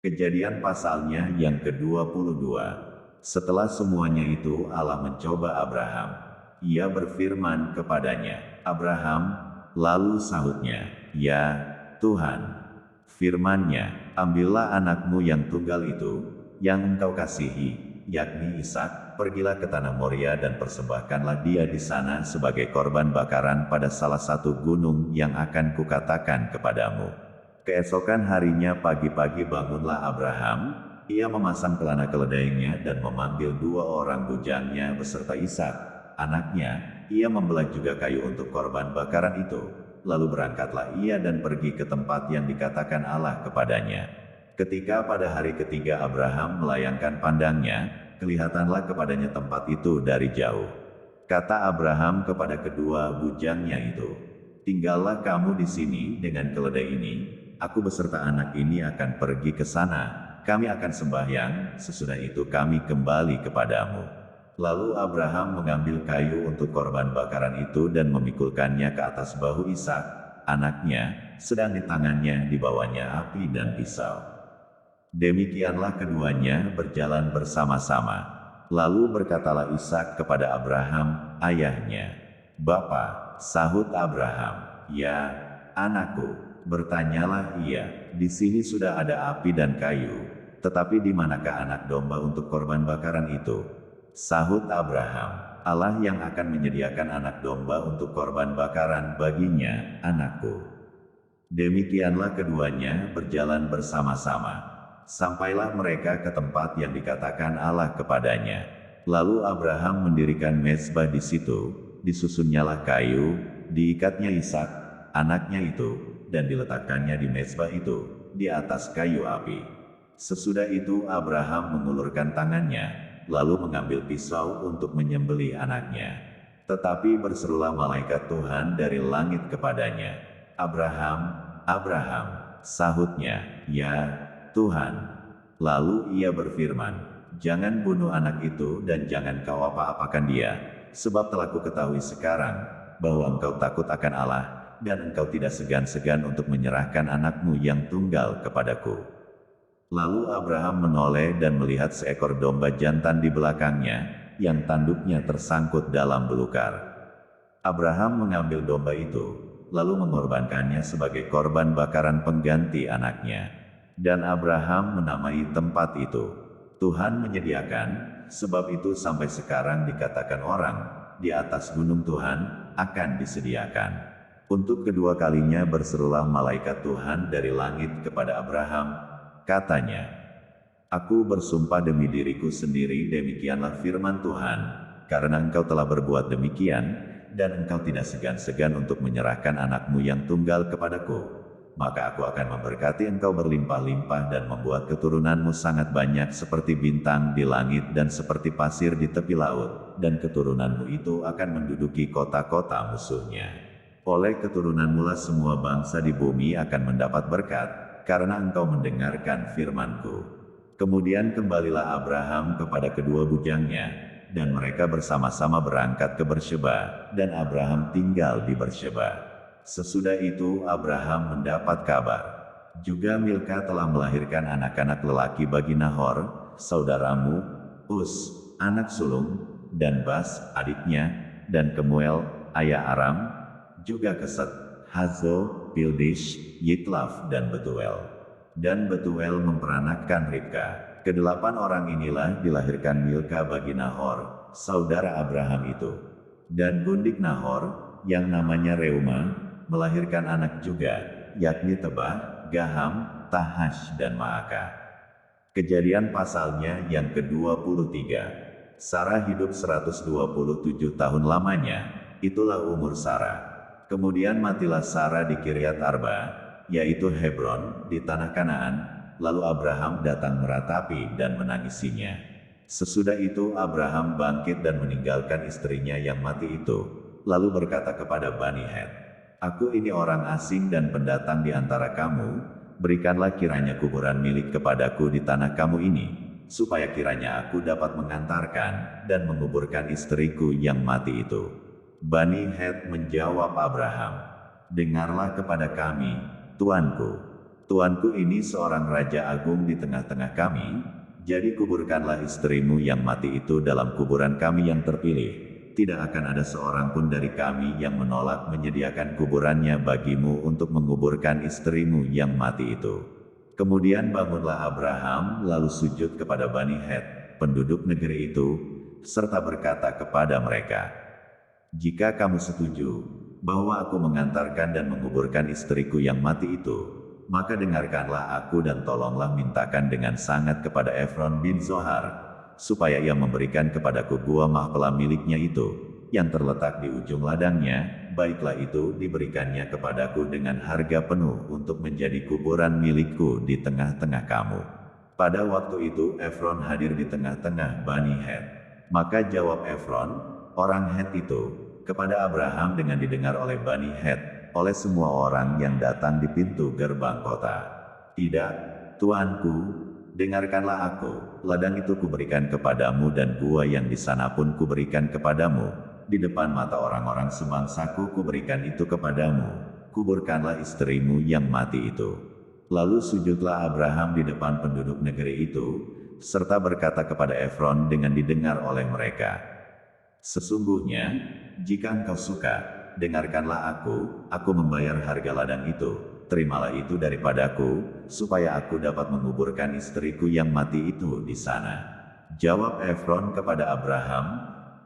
Kejadian pasalnya yang ke-22. Setelah semuanya itu Allah mencoba Abraham. Ia berfirman kepadanya, "Abraham," lalu sahutnya, "Ya, Tuhan." Firman-Nya, "Ambillah anakmu yang tunggal itu, yang engkau kasihi, yakni Ishak, pergilah ke tanah Moria dan persembahkanlah dia di sana sebagai korban bakaran pada salah satu gunung yang akan kukatakan kepadamu." Keesokan harinya pagi-pagi bangunlah Abraham, ia memasang pelana keledainya dan memanggil 2 orang bujangnya beserta Ishak, anaknya, ia membelah juga kayu untuk korban bakaran itu. Lalu berangkatlah ia dan pergi ke tempat yang dikatakan Allah kepadanya. Ketika pada hari ketiga Abraham melayangkan pandangnya, kelihatanlah kepadanya tempat itu dari jauh. Kata Abraham kepada kedua bujangnya itu, "Tinggallah kamu di sini dengan keledai ini, aku beserta anak ini akan pergi ke sana, kami akan sembahyang, sesudah itu kami kembali kepadamu." Lalu Abraham mengambil kayu untuk korban bakaran itu dan memikulkannya ke atas bahu Ishak, anaknya, sedang di tangannya dibawanya api dan pisau. Demikianlah keduanya berjalan bersama-sama. Lalu berkatalah Ishak kepada Abraham, ayahnya. "Bapa," sahut Abraham. "Ya, anakku." Bertanyalah ia, "Di sini sudah ada api dan kayu, tetapi di manakah anak domba untuk korban bakaran itu?" Sahut Abraham, "Allah yang akan menyediakan anak domba untuk korban bakaran baginya, anakku." Demikianlah keduanya berjalan bersama-sama. Sampailah mereka ke tempat yang dikatakan Allah kepadanya. Lalu Abraham mendirikan mezbah di situ, disusunnyalah kayu, diikatnya Ishak, anaknya itu, dan diletakkannya di mezbah itu, di atas kayu api. Sesudah itu Abraham mengulurkan tangannya, lalu mengambil pisau untuk menyembelih anaknya. Tetapi berserulah malaikat Tuhan dari langit kepadanya, "Abraham, Abraham," sahutnya, "Ya, Tuhan." Lalu ia berfirman, "Jangan bunuh anak itu dan jangan kau apa-apakan dia, sebab telah kuketahui sekarang, bahwa engkau takut akan Allah, dan engkau tidak segan-segan untuk menyerahkan anakmu yang tunggal kepadaku." Lalu Abraham menoleh dan melihat seekor domba jantan di belakangnya, yang tanduknya tersangkut dalam belukar. Abraham mengambil domba itu, lalu mengorbankannya sebagai korban bakaran pengganti anaknya. Dan Abraham menamai tempat itu, "Tuhan menyediakan," sebab itu sampai sekarang dikatakan orang, "Di atas gunung Tuhan akan disediakan." Untuk kedua kalinya berserulah malaikat Tuhan dari langit kepada Abraham, katanya, "Aku bersumpah demi diriku sendiri, demikianlah firman Tuhan, karena engkau telah berbuat demikian, dan engkau tidak segan-segan untuk menyerahkan anakmu yang tunggal kepadaku, maka aku akan memberkati engkau berlimpah-limpah dan membuat keturunanmu sangat banyak seperti bintang di langit dan seperti pasir di tepi laut, dan keturunanmu itu akan menduduki kota-kota musuhnya. Oleh keturunanmu lah semua bangsa di bumi akan mendapat berkat, karena engkau mendengarkan firman-Ku." Kemudian kembalilah Abraham kepada kedua bujangnya, dan mereka bersama-sama berangkat ke Bersheba, dan Abraham tinggal di Bersheba. Sesudah itu Abraham mendapat kabar, juga Milka telah melahirkan anak-anak lelaki bagi Nahor, saudaramu, Uz, anak sulung, dan Bas, adiknya, dan Kemuel, ayah Aram, juga Keset, Hazo, Pildish, Yitlaf, dan Betuel. Dan Betuel memperanakkan Ribka. Kedelapan orang inilah dilahirkan Milka bagi Nahor, saudara Abraham itu. Dan gundik Nahor, yang namanya Reuma, melahirkan anak juga, yakni Tebah, Gaham, Tahash, dan Maaka. Kejadian pasalnya yang ke-23. Sarah hidup 127 tahun lamanya, itulah umur Sarah. Kemudian matilah Sarah di Kiryat Arba, yaitu Hebron, di tanah Kanaan, lalu Abraham datang meratapi dan menangisinya. Sesudah itu Abraham bangkit dan meninggalkan istrinya yang mati itu, lalu berkata kepada Bani Het, "Aku ini orang asing dan pendatang di antara kamu, berikanlah kiranya kuburan milik kepadaku di tanah kamu ini, supaya kiranya aku dapat mengantarkan dan menguburkan istriku yang mati itu." Bani Het menjawab Abraham, "Dengarlah kepada kami, tuanku. tuanku ini seorang raja agung di tengah-tengah kami, jadi kuburkanlah istrimu yang mati itu dalam kuburan kami yang terpilih. Tidak akan ada seorang pun dari kami yang menolak menyediakan kuburannya bagimu untuk menguburkan istrimu yang mati itu. Kemudian bangunlah Abraham lalu sujud kepada Bani Het, penduduk negeri itu, serta berkata kepada mereka, "Jika kamu setuju bahwa aku mengantarkan dan menguburkan istriku yang mati itu, maka dengarkanlah aku dan tolonglah mintakan dengan sangat kepada Efron bin Zohar, supaya ia memberikan kepadaku gua Mahpelah miliknya itu, yang terletak di ujung ladangnya, baiklah itu diberikannya kepadaku dengan harga penuh untuk menjadi kuburan milikku di tengah-tengah kamu." Pada waktu itu Efron hadir di tengah-tengah Bani Het. Maka jawab Efron, orang Het itu, kepada Abraham dengan didengar oleh Bani Het, oleh semua orang yang datang di pintu gerbang kota. "Tidak, tuanku, dengarkanlah aku, ladang itu kuberikan kepadamu dan gua yang di sana pun kuberikan kepadamu, di depan mata orang-orang sebangsaku kuberikan itu kepadamu, kuburkanlah istrimu yang mati itu." Lalu sujudlah Abraham di depan penduduk negeri itu, serta berkata kepada Efron dengan didengar oleh mereka, "Sesungguhnya, jika engkau suka, dengarkanlah aku membayar harga ladang itu. Terimalah itu daripadaku, supaya aku dapat menguburkan istriku yang mati itu di sana." Jawab Efron kepada Abraham,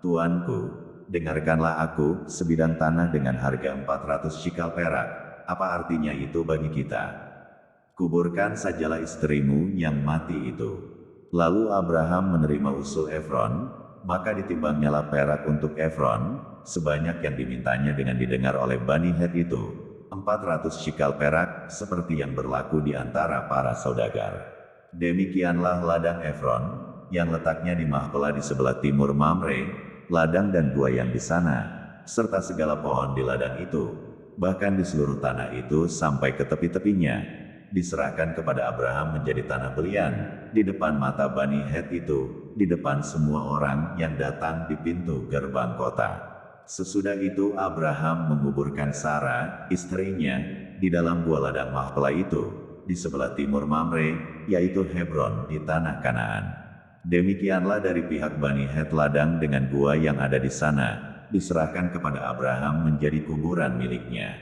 "Tuanku, dengarkanlah aku, sebidang tanah dengan harga 400 shikal perak, apa artinya itu bagi kita? Kuburkan sajalah istrimu yang mati itu." Lalu Abraham menerima usul Efron, maka ditimbangnyalah perak untuk Efron, sebanyak yang dimintanya dengan didengar oleh Bani Het itu, 400 shikal perak, seperti yang berlaku di antara para saudagar. Demikianlah ladang Efron, yang letaknya di Mahpelah di sebelah timur Mamre, ladang dan gua yang di sana, serta segala pohon di ladang itu, bahkan di seluruh tanah itu sampai ke tepi-tepinya, diserahkan kepada Abraham menjadi tanah belian, di depan mata Bani Het itu, di depan semua orang yang datang di pintu gerbang kota. Sesudah itu Abraham menguburkan Sarah, istrinya, di dalam gua ladang Mahpelah itu, di sebelah timur Mamre, yaitu Hebron di tanah Kanaan. Demikianlah dari pihak Bani Het ladang dengan gua yang ada di sana, diserahkan kepada Abraham menjadi kuburan miliknya.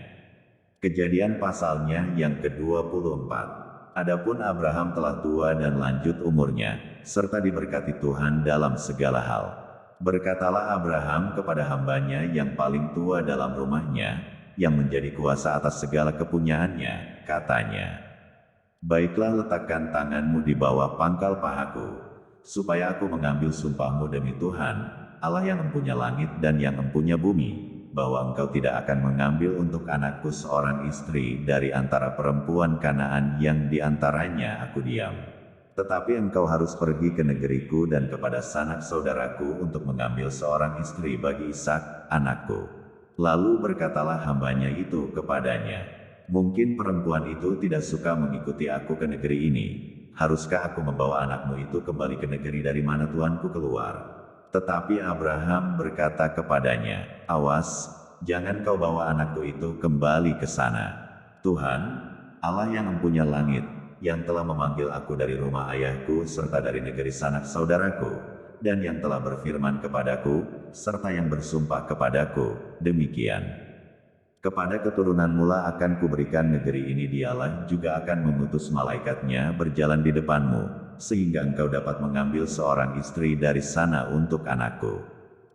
Kejadian pasalnya yang ke-24. Adapun Abraham telah tua dan lanjut umurnya, serta diberkati Tuhan dalam segala hal. Berkatalah Abraham kepada hambanya yang paling tua dalam rumahnya, yang menjadi kuasa atas segala kepunyaannya, katanya, "Baiklah, letakkan tanganmu di bawah pangkal pahaku, supaya aku mengambil sumpahmu demi Tuhan, Allah yang empunya langit dan yang empunya bumi, bahwa engkau tidak akan mengambil untuk anakku seorang istri dari antara perempuan Kanaan yang di antaranya aku diam. Tetapi engkau harus pergi ke negeriku dan kepada sanak saudaraku untuk mengambil seorang istri bagi Ishak, anakku." Lalu berkatalah hambanya itu kepadanya, "Mungkin perempuan itu tidak suka mengikuti aku ke negeri ini. Haruskah aku membawa anakmu itu kembali ke negeri dari mana tuanku keluar?" Tetapi Abraham berkata kepadanya, "Awas, jangan kau bawa anakku itu kembali ke sana. Tuhan, Allah yang empunya langit, yang telah memanggil aku dari rumah ayahku serta dari negeri sanak saudaraku, dan yang telah berfirman kepadaku, serta yang bersumpah kepadaku, demikian. Kepada keturunanmu lah akan kuberikan negeri ini, dialah juga akan mengutus malaikatnya berjalan di depanmu, sehingga engkau dapat mengambil seorang istri dari sana untuk anakku.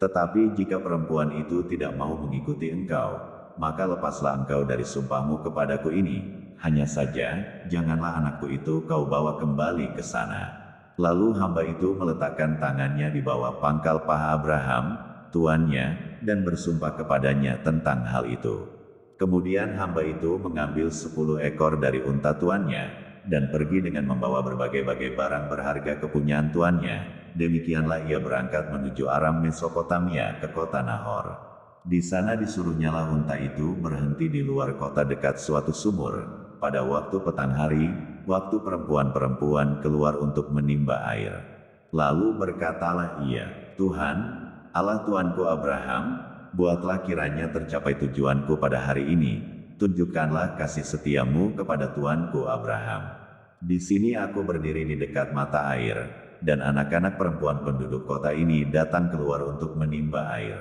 Tetapi jika perempuan itu tidak mau mengikuti engkau, maka lepaslah engkau dari sumpahmu kepadaku ini. Hanya saja, janganlah anakku itu kau bawa kembali ke sana." Lalu hamba itu meletakkan tangannya di bawah pangkal paha Abraham, tuannya, dan bersumpah kepadanya tentang hal itu. Kemudian hamba itu mengambil 10 ekor dari unta tuannya, dan pergi dengan membawa berbagai-bagai barang berharga kepunyaan tuannya. Demikianlah ia berangkat menuju Aram Mesopotamia ke kota Nahor. Di sana disuruhnyalah unta itu berhenti di luar kota dekat suatu sumur, pada waktu petang hari, waktu perempuan-perempuan keluar untuk menimba air. Lalu berkatalah ia, "Tuhan, Allah tuanku Abraham, buatlah kiranya tercapai tujuanku pada hari ini, tunjukkanlah kasih setiamu kepada tuanku Abraham. Di sini aku berdiri di dekat mata air, dan anak-anak perempuan penduduk kota ini datang keluar untuk menimba air.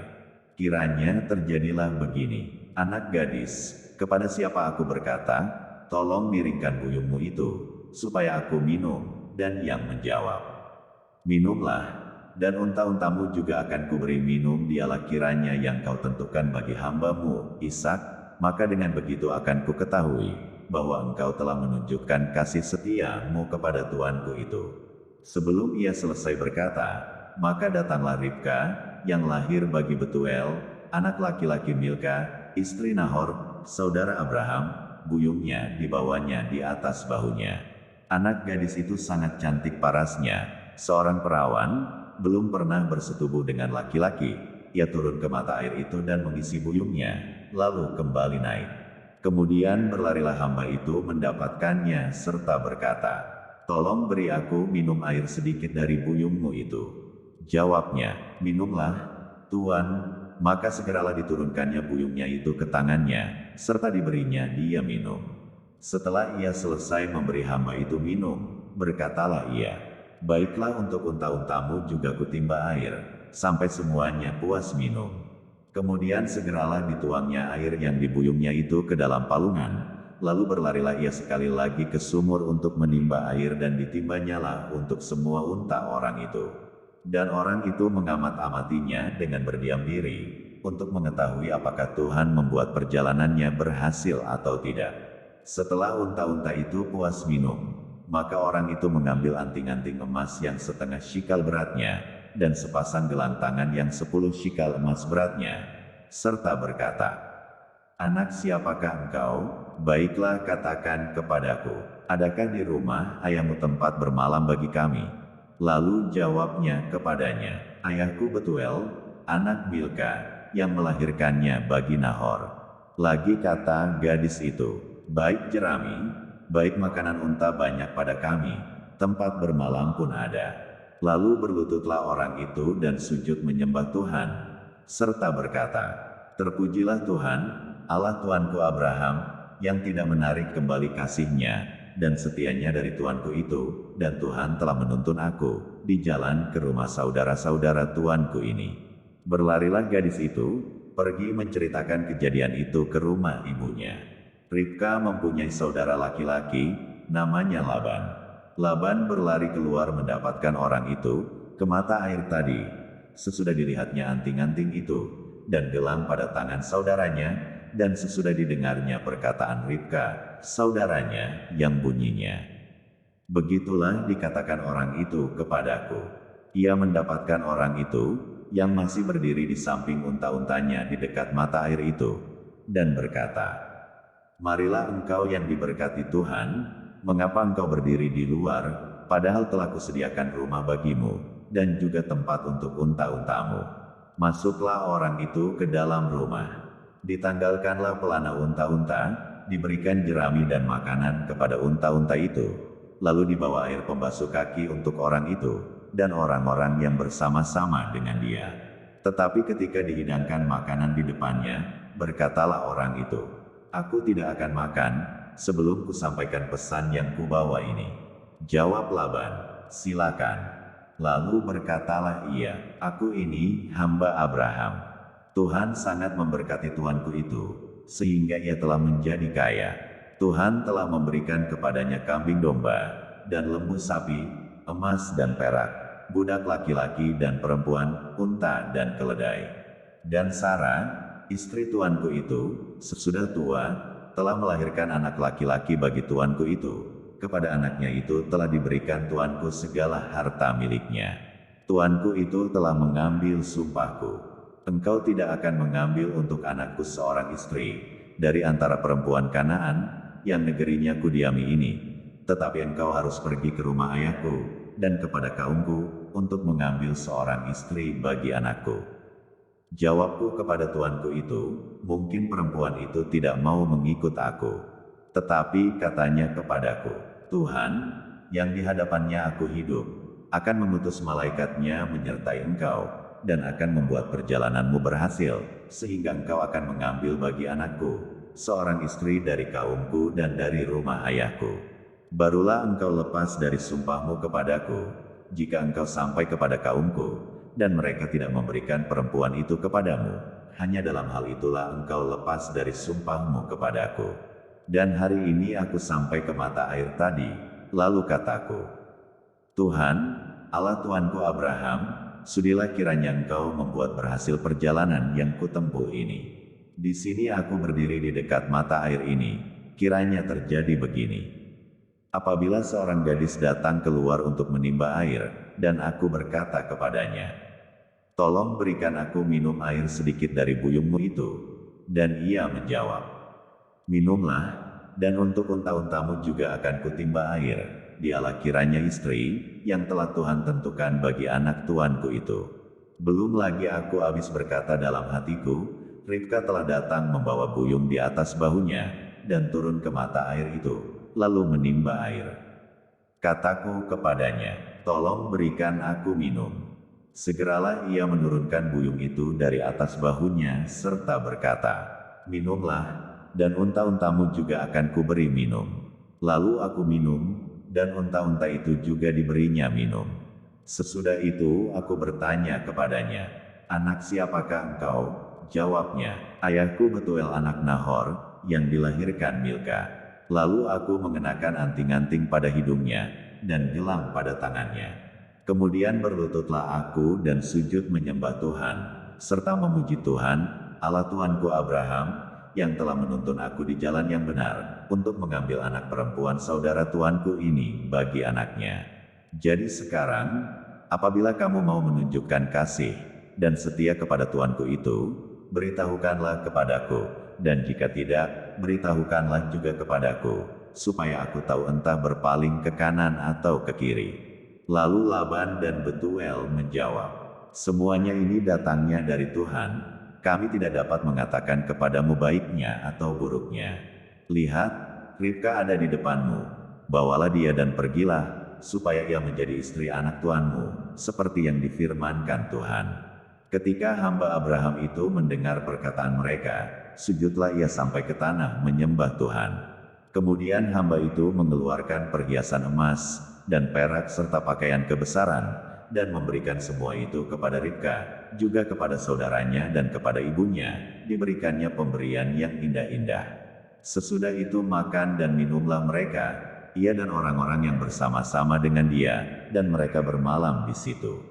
Kiranya terjadilah begini, anak gadis, kepada siapa aku berkata, tolong miringkan buyungmu itu, supaya aku minum, dan yang menjawab, minumlah, dan unta-untamu juga akan kuberi minum. Dialah kiranya yang kau tentukan bagi hambamu, Ishak, maka dengan begitu akan ku ketahui, bahwa engkau telah menunjukkan kasih setiamu kepada tuanku itu. Sebelum ia selesai berkata, maka datanglah Ribka, yang lahir bagi Betuel, anak laki-laki Milka, istri Nahor, saudara Abraham, buyungnya dibawanya di atas bahunya. Anak gadis itu sangat cantik parasnya, seorang perawan, belum pernah bersetubuh dengan laki-laki. Ia turun ke mata air itu dan mengisi buyungnya, lalu kembali naik. Kemudian berlarilah hamba itu mendapatkannya serta berkata, tolong beri aku minum air sedikit dari buyungmu itu. Jawabnya, minumlah, Tuan. Maka segeralah diturunkannya buyungnya itu ke tangannya, serta diberinya dia minum. Setelah ia selesai memberi hamba itu minum, berkatalah ia, baiklah, untuk unta-untamu juga kutimba air, sampai semuanya puas minum. Kemudian segeralah dituangnya air yang dibuyungnya itu ke dalam palungan, lalu berlarilah ia sekali lagi ke sumur untuk menimba air dan ditimbanyalah untuk semua unta orang itu. Dan orang itu mengamat-amatinya dengan berdiam diri, untuk mengetahui apakah Tuhan membuat perjalanannya berhasil atau tidak. Setelah unta-unta itu puas minum, maka orang itu mengambil anting-anting emas yang setengah shikal beratnya, dan sepasang gelang tangan yang 10 shikal emas beratnya, serta berkata, anak siapakah engkau? Baiklah, katakan kepadaku, adakah di rumah ayahmu tempat bermalam bagi kami? Lalu jawabnya kepadanya, ayahku Betuel, anak Milka, yang melahirkannya bagi Nahor. Lagi kata gadis itu, baik jerami, baik makanan unta banyak pada kami, tempat bermalam pun ada. Lalu berlututlah orang itu dan sujud menyembah Tuhan, serta berkata, terpujilah Tuhan, Allah tuanku Abraham, yang tidak menarik kembali kasih-Nya dan setianya dari tuanku itu, dan Tuhan telah menuntun aku di jalan ke rumah saudara-saudara tuanku ini. Berlarilah gadis itu, pergi menceritakan kejadian itu ke rumah ibunya. Ribka mempunyai saudara laki-laki, namanya Laban. Laban berlari keluar mendapatkan orang itu, ke mata air tadi. Sesudah dilihatnya anting-anting itu, dan gelang pada tangan saudaranya, dan sesudah didengarnya perkataan Ribka, saudaranya, yang bunyinya, begitulah dikatakan orang itu kepadaku. Ia mendapatkan orang itu, yang masih berdiri di samping unta-untanya di dekat mata air itu, dan berkata, marilah engkau yang diberkati Tuhan, mengapa engkau berdiri di luar, padahal telah kusediakan rumah bagimu, dan juga tempat untuk unta-untamu. Masuklah orang itu ke dalam rumah. Ditanggalkanlah pelana unta-unta, diberikan jerami dan makanan kepada unta-unta itu, lalu dibawa air pembasuh kaki untuk orang itu, dan orang-orang yang bersama-sama dengan dia. Tetapi ketika dihidangkan makanan di depannya, berkatalah orang itu, aku tidak akan makan, sebelum kusampaikan pesan yang kubawa ini. Jawab Laban, silakan. Lalu berkatalah ia, aku ini hamba Abraham. Tuhan sangat memberkati tuanku itu, sehingga ia telah menjadi kaya. Tuhan telah memberikan kepadanya kambing domba, dan lembu sapi, emas dan perak, budak laki-laki dan perempuan, unta dan keledai. Dan Sarah, istri tuanku itu, sesudah tua, telah melahirkan anak laki-laki bagi tuanku itu. Kepada anaknya itu telah diberikan tuanku segala harta miliknya. Tuanku itu telah mengambil sumpahku. Engkau tidak akan mengambil untuk anakku seorang istri dari antara perempuan Kanaan yang negerinya kudiami ini, tetapi engkau harus pergi ke rumah ayahku dan kepada kaumku untuk mengambil seorang istri bagi anakku. Jawabku kepada tuanku itu, mungkin perempuan itu tidak mau mengikut aku. Tetapi katanya kepadaku, Tuhan, yang di hadapannya aku hidup, akan mengutus malaikatnya menyertai engkau, dan akan membuat perjalananmu berhasil, sehingga engkau akan mengambil bagi anakku seorang istri dari kaumku dan dari rumah ayahku. Barulah engkau lepas dari sumpahmu kepadaku, jika engkau sampai kepada kaumku, dan mereka tidak memberikan perempuan itu kepadamu. Hanya dalam hal itulah engkau lepas dari sumpahmu kepadaku. Dan hari ini aku sampai ke mata air tadi, lalu kataku, Tuhan, Allah Tuanku Abraham, sudilah kiranya engkau membuat berhasil perjalanan yang kutempuh ini. Di sini aku berdiri di dekat mata air ini, kiranya terjadi begini. Apabila seorang gadis datang keluar untuk menimba air, dan aku berkata kepadanya, tolong berikan aku minum air sedikit dari buyungmu itu. Dan ia menjawab, minumlah, dan untuk unta-untamu juga akan kutimba air. Dialah kiranya istri, yang telah Tuhan tentukan bagi anak tuanku itu. Belum lagi aku habis berkata dalam hatiku, Ribka telah datang membawa buyung di atas bahunya, dan turun ke mata air itu, lalu menimba air. Kataku kepadanya, tolong berikan aku minum. Segeralah ia menurunkan buyung itu dari atas bahunya, serta berkata, minumlah, dan unta-untamu juga akan kuberi minum. Lalu aku minum, dan unta-unta itu juga diberinya minum. Sesudah itu aku bertanya kepadanya, anak siapakah engkau? Jawabnya, ayahku Betuel anak Nahor, yang dilahirkan Milka. Lalu aku mengenakan anting-anting pada hidungnya, dan gelang pada tangannya. Kemudian berlututlah aku dan sujud menyembah Tuhan, serta memuji Tuhan, Allah Tuanku Abraham, yang telah menuntun aku di jalan yang benar, untuk mengambil anak perempuan saudara tuanku ini bagi anaknya. Jadi sekarang, apabila kamu mau menunjukkan kasih dan setia kepada tuanku itu, beritahukanlah kepadaku, dan jika tidak, beritahukanlah juga kepadaku, supaya aku tahu entah berpaling ke kanan atau ke kiri. Lalu Laban dan Betuel menjawab, semuanya ini datangnya dari Tuhan, kami tidak dapat mengatakan kepadamu baiknya atau buruknya. Lihat, Ribka ada di depanmu, bawalah dia dan pergilah, supaya ia menjadi istri anak tuanmu, seperti yang difirmankan Tuhan. Ketika hamba Abraham itu mendengar perkataan mereka, sujudlah ia sampai ke tanah menyembah Tuhan. Kemudian hamba itu mengeluarkan perhiasan emas, dan perak serta pakaian kebesaran, dan memberikan semua itu kepada Ribka, juga kepada saudaranya dan kepada ibunya, diberikannya pemberian yang indah-indah. Sesudah itu makan dan minumlah mereka, ia dan orang-orang yang bersama-sama dengan dia, dan mereka bermalam di situ.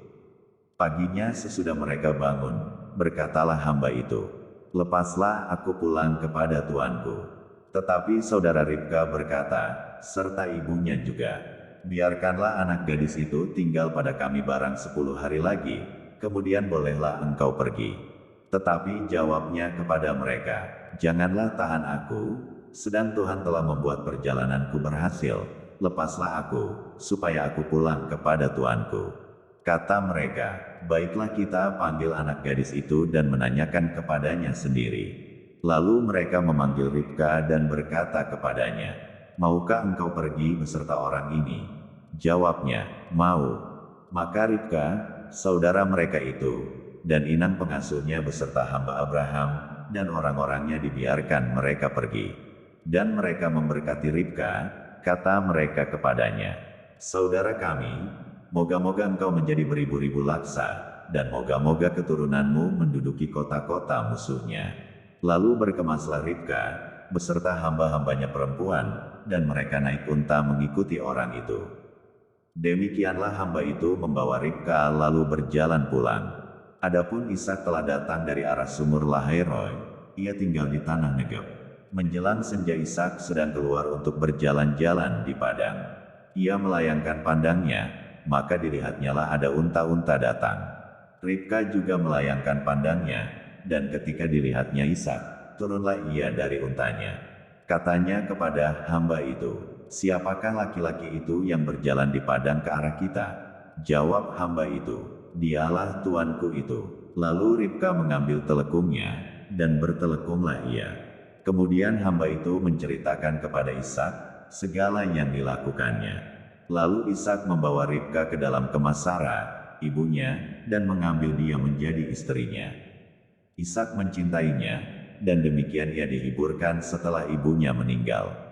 Paginya sesudah mereka bangun, berkatalah hamba itu, lepaslah aku pulang kepada tuanku. Tetapi saudara Ribka berkata, serta ibunya juga, biarkanlah anak gadis itu tinggal pada kami barang 10 hari lagi, kemudian bolehlah engkau pergi. Tetapi jawabnya kepada mereka, janganlah tahan aku, sedang Tuhan telah membuat perjalananku berhasil, lepaslah aku, supaya aku pulang kepada tuanku. Kata mereka, baiklah kita panggil anak gadis itu dan menanyakan kepadanya sendiri. Lalu mereka memanggil Ribka dan berkata kepadanya, maukah engkau pergi beserta orang ini? Jawabnya, mau. Maka Ribka, saudara mereka itu, dan inang pengasuhnya beserta hamba Abraham, dan orang-orangnya dibiarkan mereka pergi. Dan mereka memberkati Ribka, kata mereka kepadanya, saudara kami, moga-moga engkau menjadi beribu-ribu laksa, dan moga-moga keturunanmu menduduki kota-kota musuhnya. Lalu berkemaslah Ribka, beserta hamba-hambanya perempuan, dan mereka naik unta mengikuti orang itu. Demikianlah hamba itu membawa Ribka lalu berjalan pulang. Adapun Ishak telah datang dari arah sumur Lahairoi, ia tinggal di tanah Negeb. Menjelang senja Ishak sedang keluar untuk berjalan-jalan di padang. Ia melayangkan pandangnya, maka dilihatnyalah ada unta-unta datang. Ribka juga melayangkan pandangnya, dan ketika dilihatnya Ishak, turunlah ia dari untanya. Katanya kepada hamba itu, siapakah laki-laki itu yang berjalan di padang ke arah kita? Jawab hamba itu, dialah tuanku itu. Lalu Ribka mengambil telekungnya, dan bertelekunglah ia. Kemudian hamba itu menceritakan kepada Ishak segala yang dilakukannya. Lalu Ishak membawa Ribka ke dalam kemas Sarah, ibunya, dan mengambil dia menjadi istrinya. Ishak mencintainya, dan demikian ia dihiburkan setelah ibunya meninggal.